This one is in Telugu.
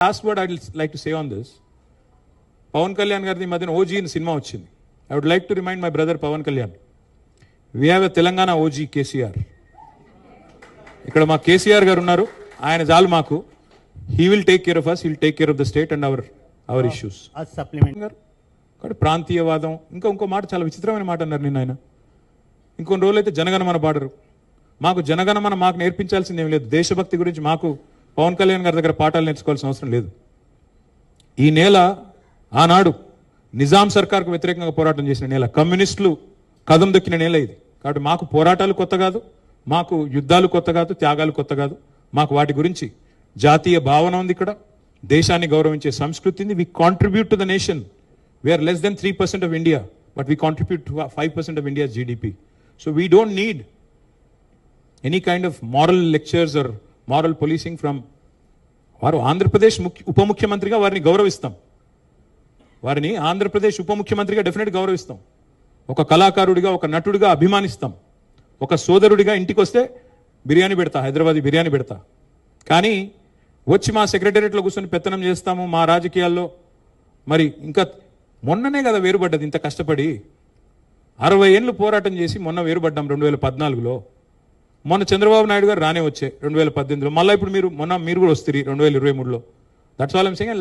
Last word I'd like to say on this. Pawan Kalyan గారిది మధ్యన ఓజీ in సినిమా వచ్చింది. I would like to remind my brother Pawan Kalyan. We have a Telangana OG KCR. ఇక్కడ మా కేసీఆర్ గారు ఉన్నారు. ఆయన చాలు మాకు. He will take care of us. He will take care of the state and our issues. As supplement. కాబట్టి ప్రాంతీయవాదం ఇంకో మాట చాలా విచిత్రమైన మాట అన్నారు నిన్న ఆయన. ఇంకొన్ని రోజులు అయితే జనగణమన పాడరు. మాకు జనగణమన మాకు నేర్పించాల్సింది ఏం లేదు. దేశభక్తి గురించి మాకు పవన్ కళ్యాణ్ గారి దగ్గర పాఠాలు నేర్చుకోవాల్సిన అవసరం లేదు. ఈ నేల ఆనాడు నిజాం సర్కార్కు వ్యతిరేకంగా పోరాటం చేసిన నేల, కమ్యూనిస్టులు కదం దొక్కిన నేల ఇది. కాబట్టి మాకు పోరాటాలు కొత్త కాదు, మాకు యుద్ధాలు కొత్త కాదు, త్యాగాలు కొత్త కాదు. మాకు వాటి గురించి జాతీయ భావన ఉంది. ఇక్కడ దేశాన్ని గౌరవించే సంస్కృతి ఉంది. We contribute to the nation. We are less than 3% of India, but we contribute to 5% of India's GDP. So we don't need any kind of moral lectures or moral policing from వారు ఆంధ్రప్రదేశ్ ఉప ముఖ్యమంత్రిగా వారిని గౌరవిస్తాం. వారిని ఆంధ్రప్రదేశ్ ఉప ముఖ్యమంత్రిగా డెఫినెట్ గౌరవిస్తాం. ఒక కళాకారుడిగా, ఒక నటుడిగా అభిమానిస్తాం. ఒక సోదరుడిగా ఇంటికి వస్తే బిర్యానీ పెడతా, హైదరాబాదీ బిర్యానీ పెడతా. కానీ వచ్చి మా సెక్రటేరియట్లో కూర్చొని పెత్తనం చేస్తాము మా రాజకీయాల్లో. మరి ఇంకా మొన్ననే కదా వేరుపడ్డది. ఇంత కష్టపడి 60 ఏళ్ళు పోరాటం చేసి మొన్న వేరుపడ్డాం 2014లో. మొన్న చంద్రబాబు నాయుడు గారు రానే వచ్చే 2018లో. మళ్ళీ ఇప్పుడు మీరు కూడా వస్తారు 2023లో. That's all I'm saying.